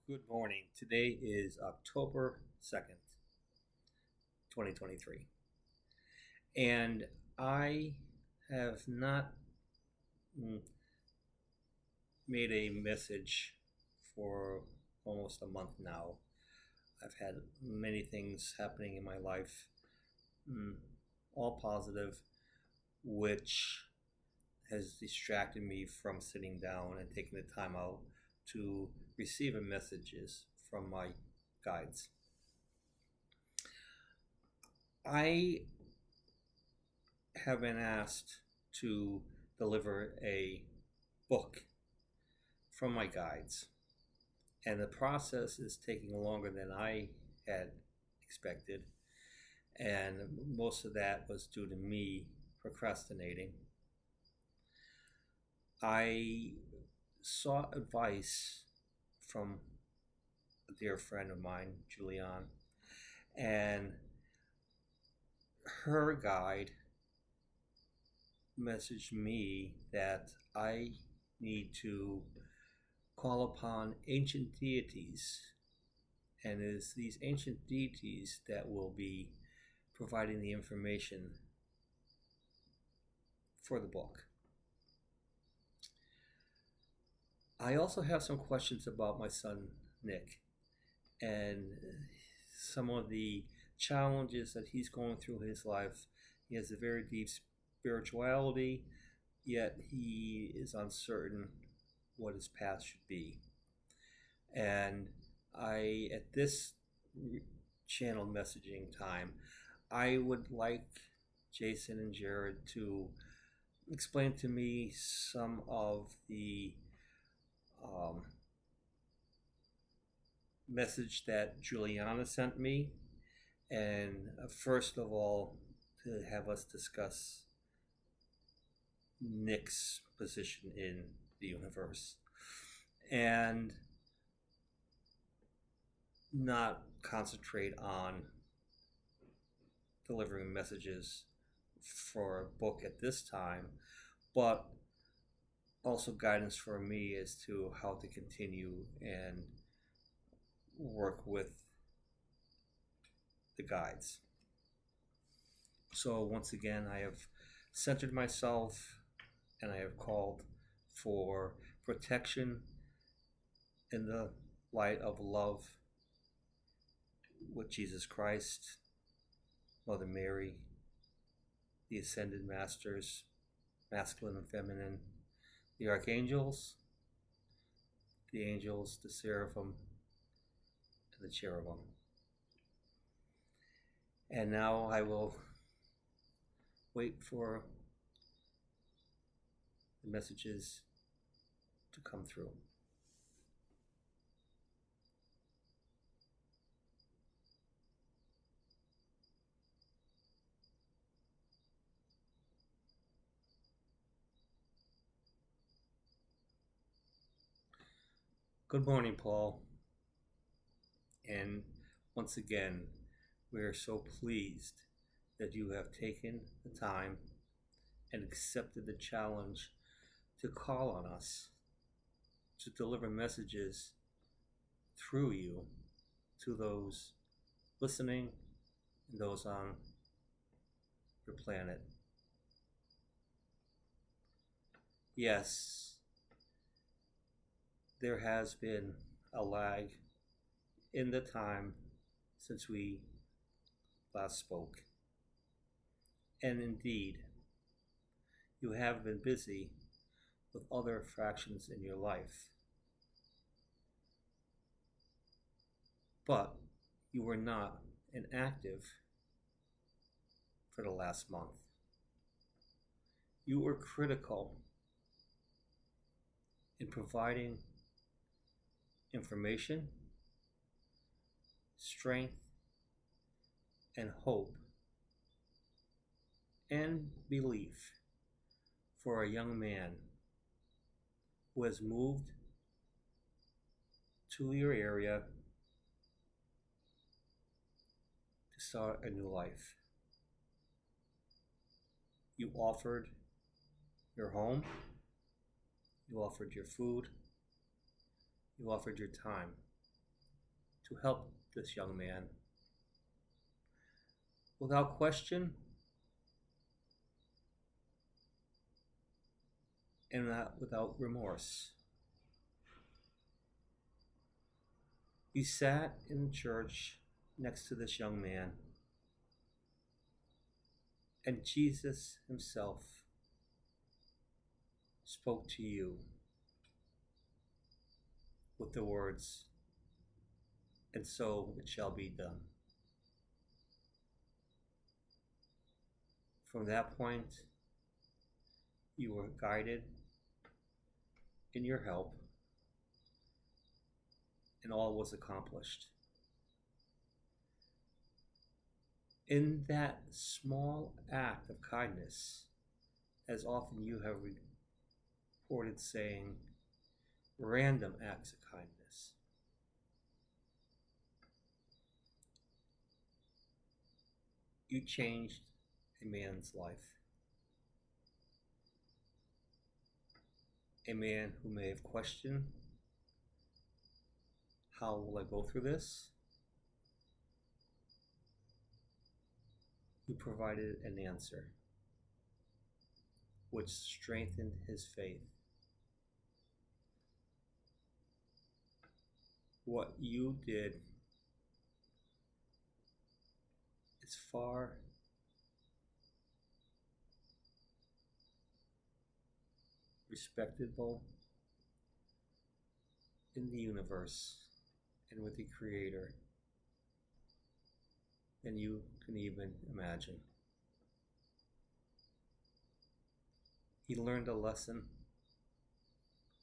Good morning. Today is October 2nd, 2023. And I have not made a message for almost a month now. I've had many things happening in my life, all positive, which has distracted me from sitting down and taking the time out to receive messages from my guides. I have been asked to deliver a book from my guides, and the process is taking longer than I had expected, and most of that was due to me procrastinating. I sought advice from a dear friend of mine, Julianne, and her guide messaged me that I need to call upon ancient deities, and it is these ancient deities that will be providing the information for the book. I also have some questions about my son, Nick, and some of the challenges that he's going through in his life. He has a very deep spirituality, yet he is uncertain what his path should be. And at this channel messaging time, I would like Jason and Jared to explain to me some of the message that Juliana sent me, and first of all, to have us discuss Nick's position in the universe, and not concentrate on delivering messages for a book at this time, but also guidance for me as to how to continue and work with the guides. So once again, I have centered myself and I have called for protection in the light of love with Jesus Christ, Mother Mary, the Ascended Masters, masculine and feminine, the archangels, the angels, the seraphim, and the cherubim. And now I will wait for the messages to come through. Good morning, Paul. And once again, we are so pleased that you have taken the time and accepted the challenge to call on us to deliver messages through you to those listening and those on your planet. Yes, there has been a lag in the time since we last spoke. And indeed, you have been busy with other fractions in your life. But you were not inactive for the last month. You were critical in providing information, strength, and hope, and belief for a young man who has moved to your area to start a new life. You offered your home, you offered your food, you offered your time. to help this young man. Without question and not without remorse. He sat in church next to this young man, and Jesus himself spoke to you with the words, "And so it shall be done." From that point, you were guided in your help, and all was accomplished. In that small act of kindness, as often you have reported saying, random acts of kindness, you changed a man's life. A man who may have questioned, how will I go through this? You provided an answer, which strengthened his faith. What you did is far respectable in the universe and with the Creator than you can even imagine. He learned a lesson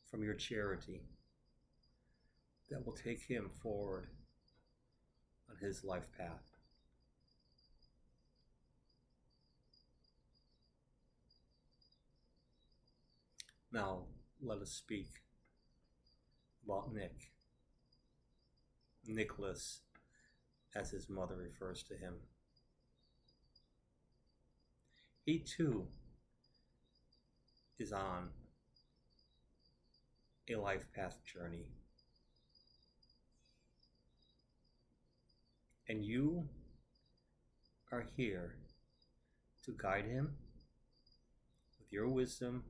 from your charity that will take him forward on his life path. Now, let us speak about Nick. Nicholas, as his mother refers to him. He too is on a life path journey. And you are here to guide him with your wisdom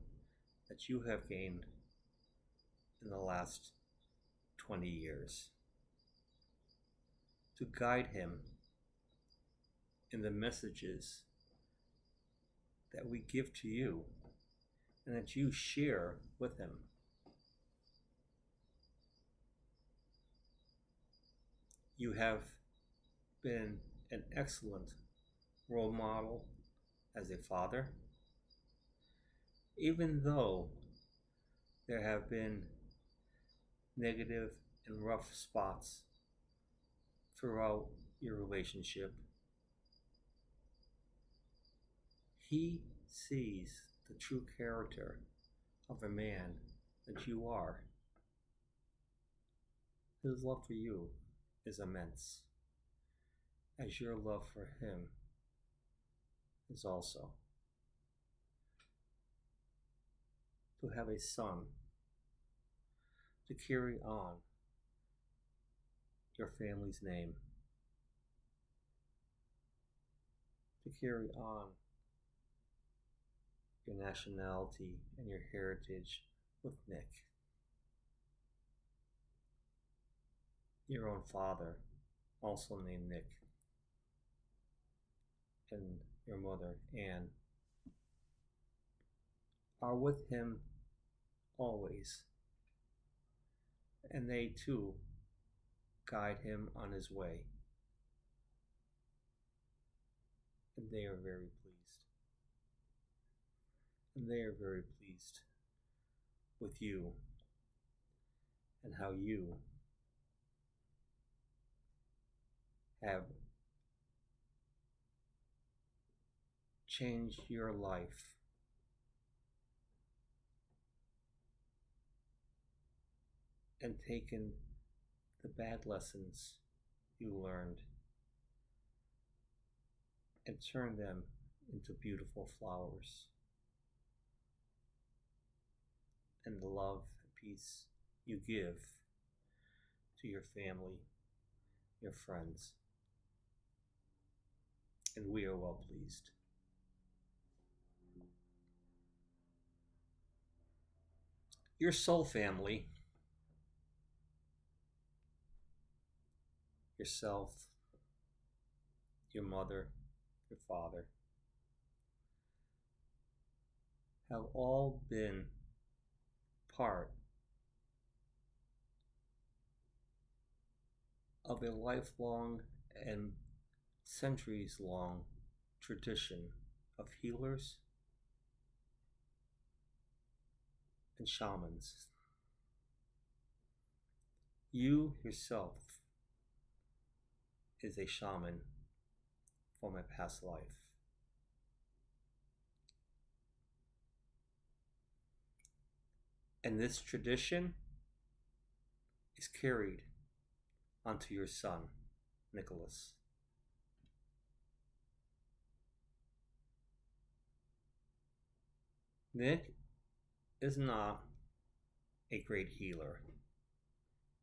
that you have gained in the last 20 years. To guide him in the messages that we give to you and that you share with him. You have been an excellent role model as a father, even though there have been negative and rough spots throughout your relationship. He sees the true character of a man that you are. His love for you is immense, as your love for him is also. To have a son, to carry on your family's name, to carry on your nationality and your heritage with Nick. Your own father, also named Nick, and your mother, Anne, are with him always, and they too guide him on his way, and they are very pleased. And they are very pleased with you and how you have changed your life and taken the bad lessons you learned and turned them into beautiful flowers. And the love and peace you give to your family your friends, and we are well pleased. Your soul family, yourself, your mother, your father, have all been part of a lifelong and centuries long tradition of healers and shamans. You yourself is a shaman from a past life. And this tradition is carried onto your son, Nicholas. Nick is not a great healer.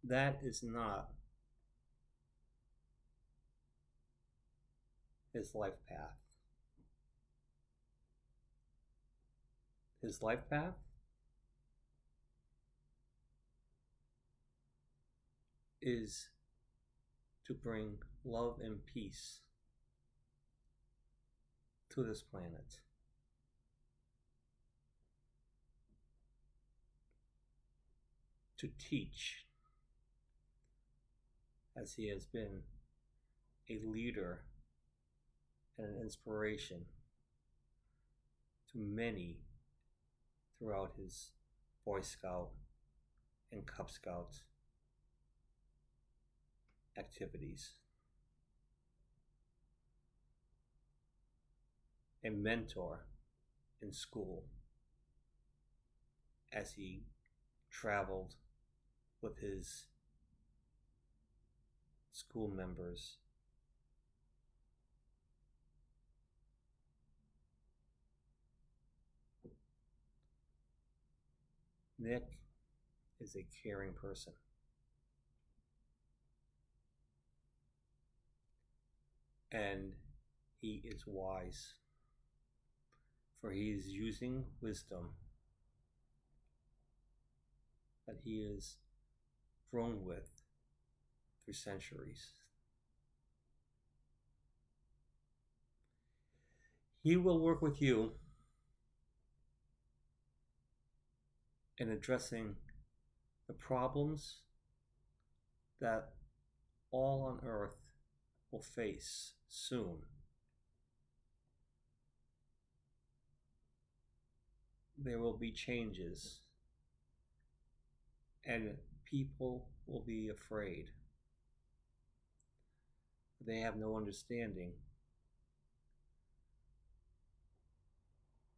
That is not his life path. His life path is to bring love and peace to this planet. To teach, as he has been a leader and an inspiration to many throughout his Boy Scout and Cub Scout activities. A mentor in school as he traveled with his school members. Nick is a caring person. And he is wise, for he is using wisdom that he has grown with through centuries. He will work with you in addressing the problems that all on earth will face soon. There will be changes, and people will be afraid. They have no understanding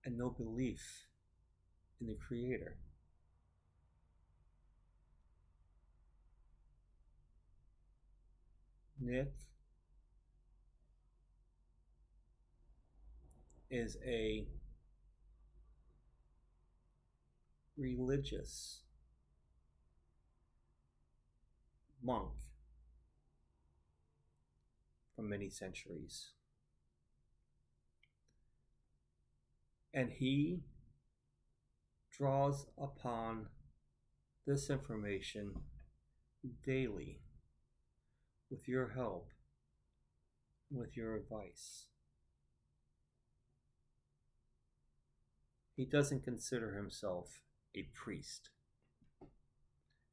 and no belief in the Creator. Nick is a religious monk for many centuries. And he draws upon this information daily with your help, with your advice. He doesn't consider himself a priest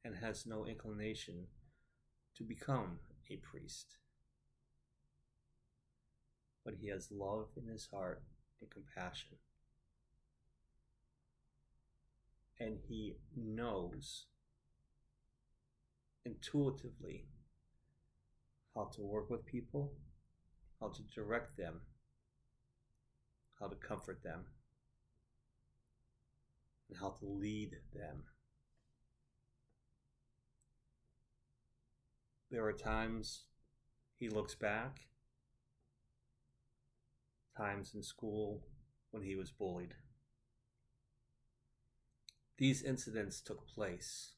and has no inclination to become a priest. But he has love in his heart and compassion. And he knows intuitively how to work with people, how to direct them, how to comfort them, and how to lead them. There are times he looks back, times in school when he was bullied. These incidents took place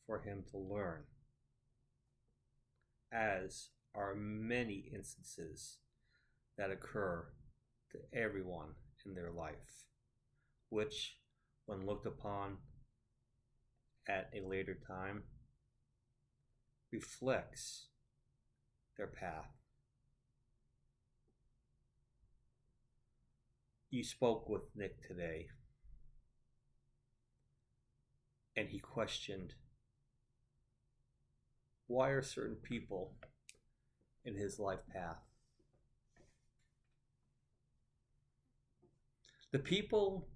for him to learn as are many instances that occur to everyone in their life, which, when looked upon at a later time, reflects their path. You spoke with Nick today, and he questioned, why are certain people in his life path? The people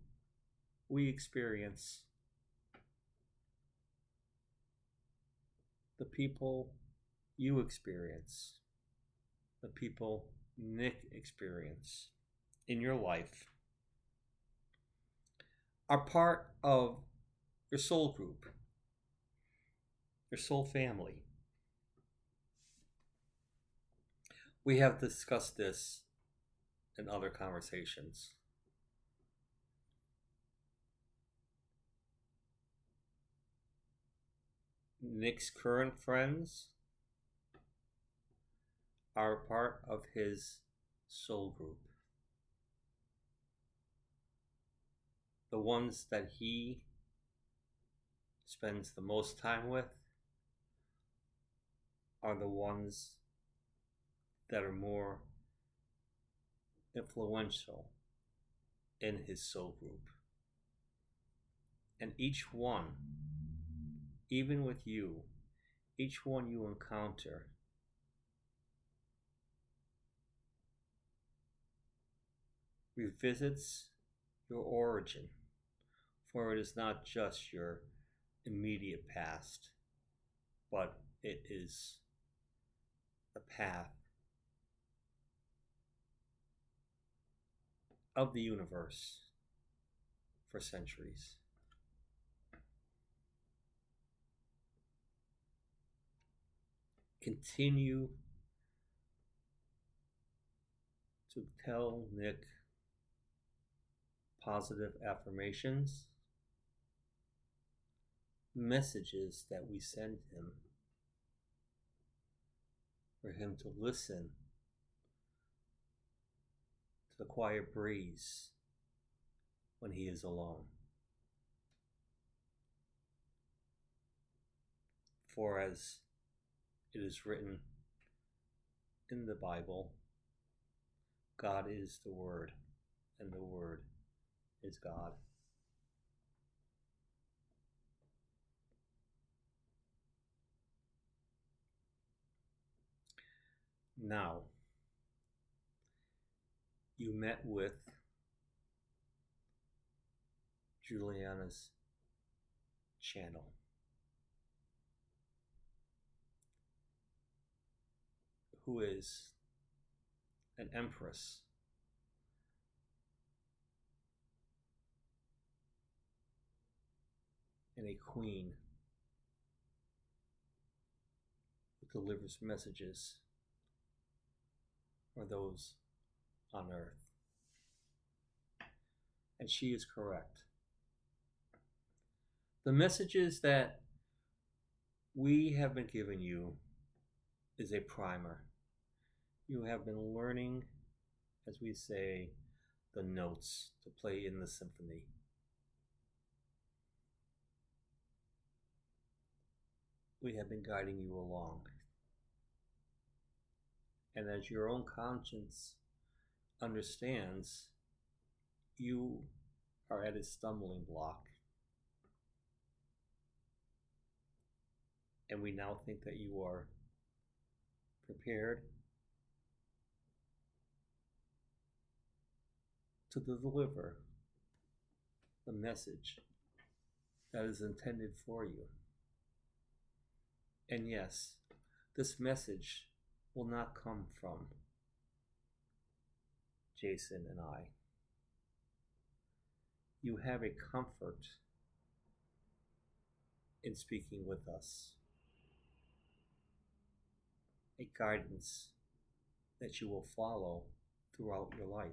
we experience, the people you experience, the people Nick experienced in your life are part of your soul group, your soul family. We have discussed this in other conversations. Nick's current friends are part of his soul group. The ones that he spends the most time with are the ones that are more influential in his soul group. And each one, even with you, each one you encounter revisits your origin, for it is not just your immediate past, but it is the path of the universe for centuries. Continue to tell Nick positive affirmations, messages that we send him for him to listen to the quiet breeze when he is alone. For as it is written in the Bible, God is the Word, and the Word is God. Now, you met with Juliana's channel. Who is an empress and a queen who delivers messages for those on earth. And she is correct. The messages that we have been giving you is a primer. You have been learning, as we say, the notes to play in the symphony. We have been guiding you along. And as your own conscience understands, you are at a stumbling block. And we now think that you are prepared to deliver the message that is intended for you. And yes, this message will not come from Jason and I. You have a comfort in speaking with us, a guidance that you will follow throughout your life.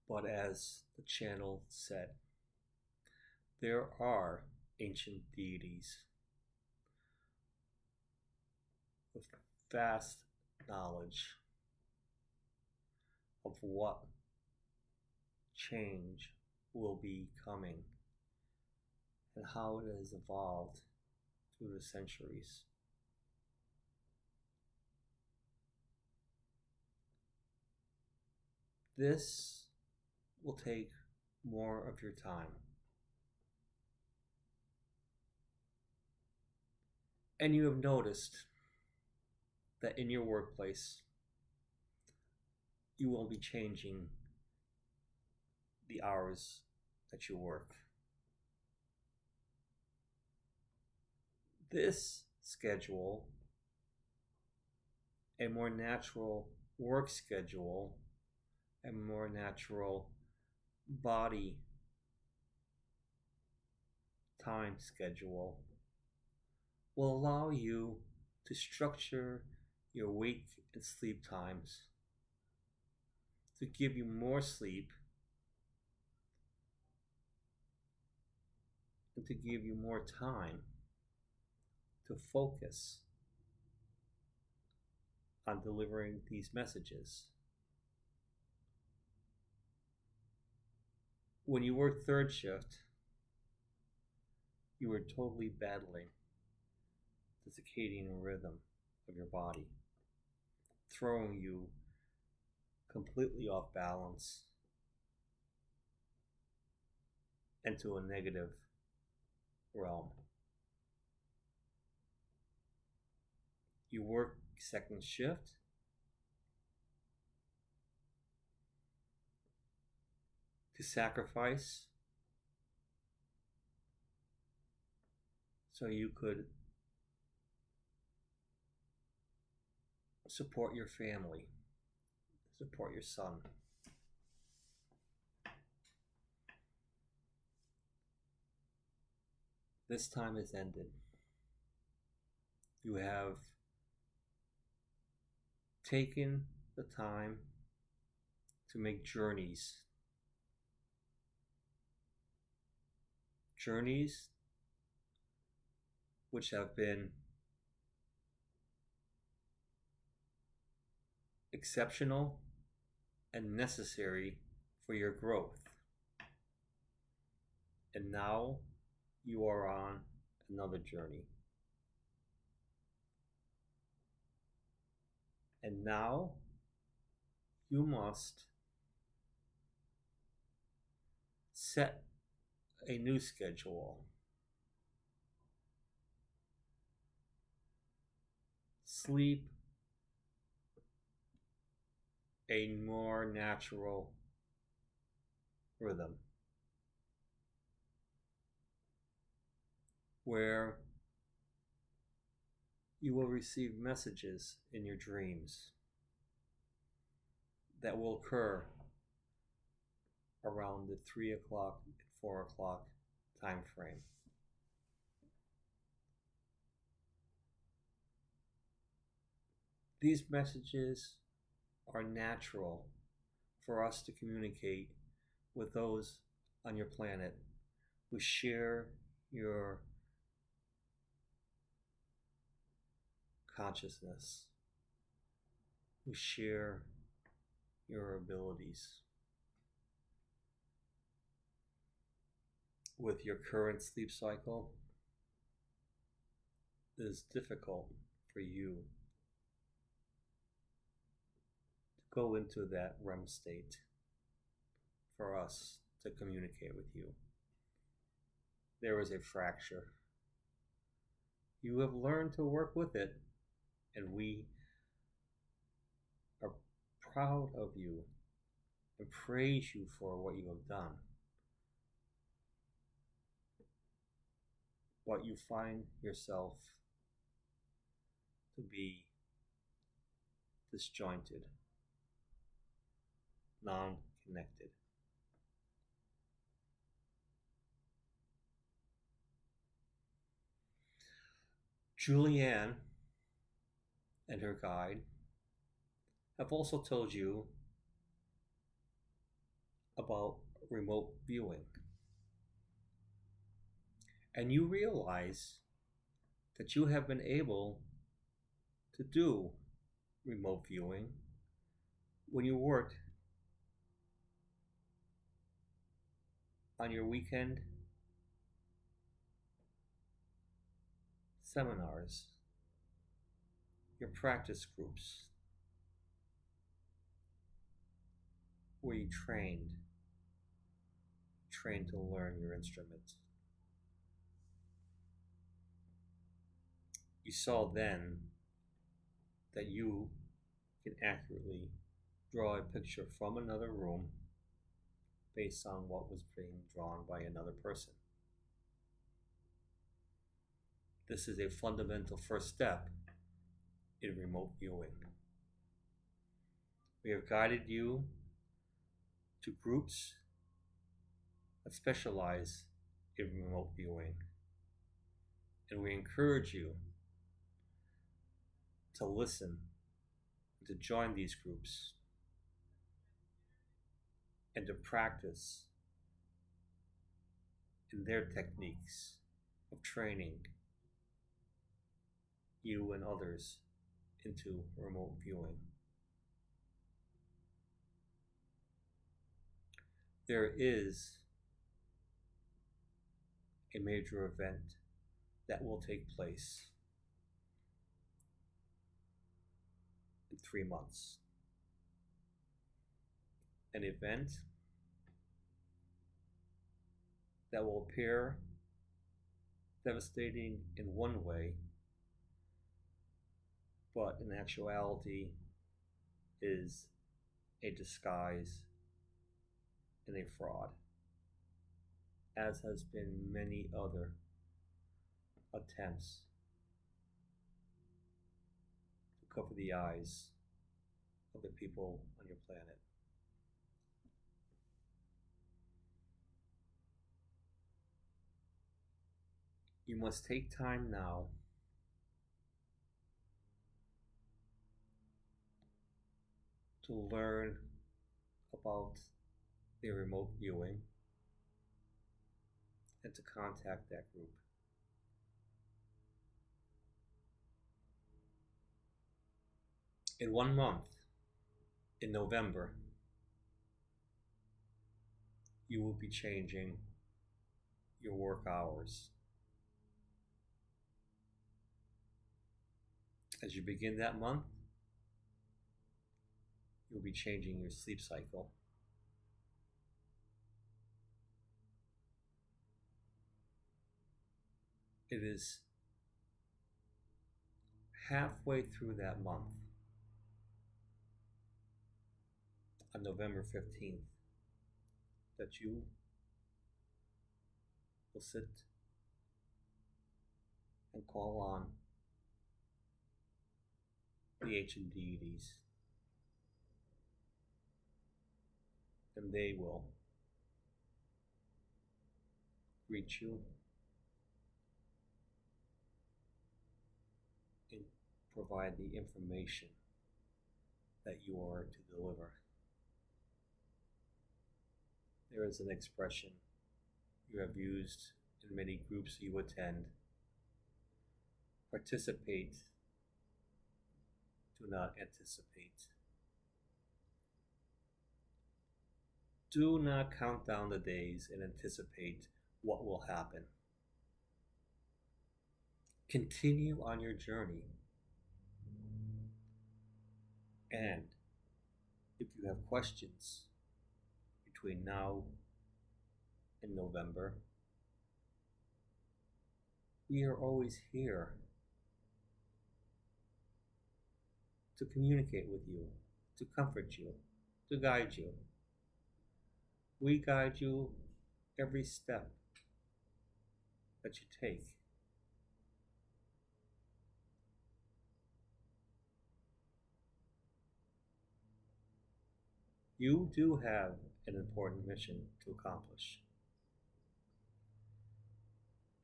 But as the channel said, there are ancient deities with vast knowledge of what change will be coming and how it has evolved through the centuries. This will take more of your time. And you have noticed that in your workplace, you will be changing the hours that you work. This schedule, a more natural work schedule, a more natural body time schedule, will allow you to structure your wake and sleep times to give you more sleep and to give you more time to focus on delivering these messages. When you work third shift, you are totally battling the circadian rhythm of your body, throwing you completely off balance into a negative realm. You work second shift, to sacrifice so you could support your family, support your son. This time has ended. You have taken the time to make journeys which have been exceptional and necessary for your growth. And now you are on another journey. And now you must set a new schedule. Sleep a more natural rhythm where you will receive messages in your dreams that will occur around the 3 o'clock, 4 o'clock time frame. These messages are natural for us to communicate with those on your planet who share your consciousness, who share your abilities. With your current sleep cycle, it is difficult for you to go into that REM state for us to communicate with you. There is a fracture. You have learned to work with it, and we are proud of you and praise you for what you have done. But you find yourself to be disjointed, non-connected. Julianne and her guide have also told you about remote viewing. And you realize that you have been able to do remote viewing when you worked on your weekend seminars, your practice groups, where you trained to learn your instrument. You saw then that you can accurately draw a picture from another room based on what was being drawn by another person. This is a fundamental first step in remote viewing. We have guided you to groups that specialize in remote viewing, and we encourage you to listen, to join these groups, and to practice in their techniques of training you and others into remote viewing. There is a major event that will take place in 3 months. An event that will appear devastating in one way, but in actuality is a disguise and a fraud, as has been many other attempts to cover the eyes of the people on your planet. You must take time now to learn about the remote viewing and to contact that group. In 1 month, in November, you will be changing your work hours. As you begin that month, you'll be changing your sleep cycle. It is halfway through that month, on November 15th, that you will sit and call on the ancient deities, and they will greet you and provide the information that you are to deliver. There is an expression you have used in many groups you attend: participate, do not anticipate. Do not count down the days and anticipate what will happen. Continue on your journey. And if you have questions between now and November, we are always here to communicate with you, to comfort you, to guide you. We guide you every step that you take. You do have an important mission to accomplish.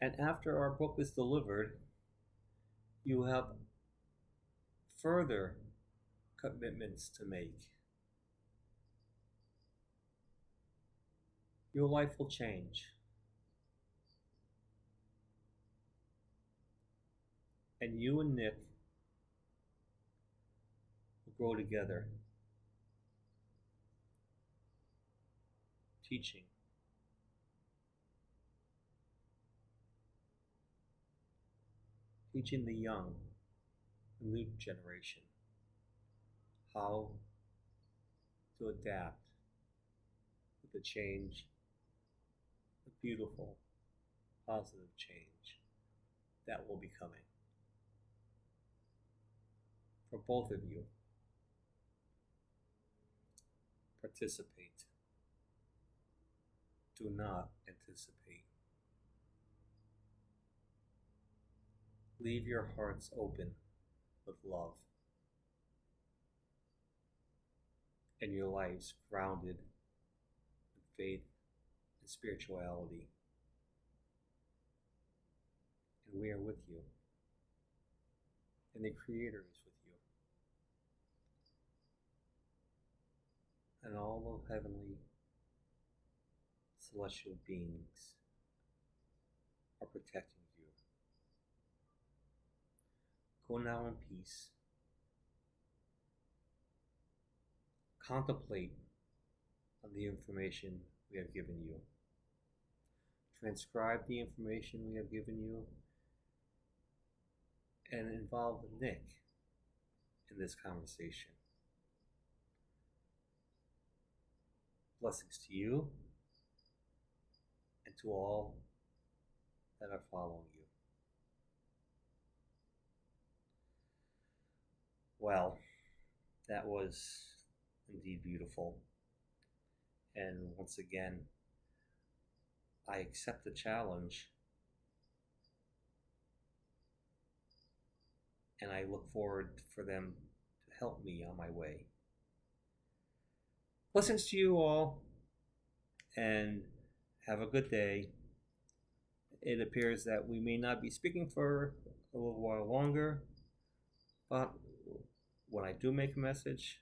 And after our book is delivered, you have further commitments to make. Your life will change. And you and Nick will grow together, teaching, teaching the young, the new generation, how to adapt with the change, the beautiful, positive change that will be coming. For both of you, participate. Do not anticipate. Leave your hearts open with love, and your lives grounded in faith and spirituality. And we are with you, and the Creator is with you, and all the heavenly celestial beings are protecting you. Go now in peace. Contemplate on the information we have given you. Transcribe the information we have given you, and involve Nick in this conversation. Blessings to you and to all that are following you. Well, that was indeed beautiful. And once again, I accept the challenge, and I look forward for them to help me on my way. Blessings to you all, and have a good day. It appears that we may not be speaking for a little while longer, but when I do make a message,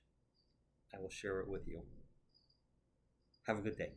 I will share it with you. Have a good day.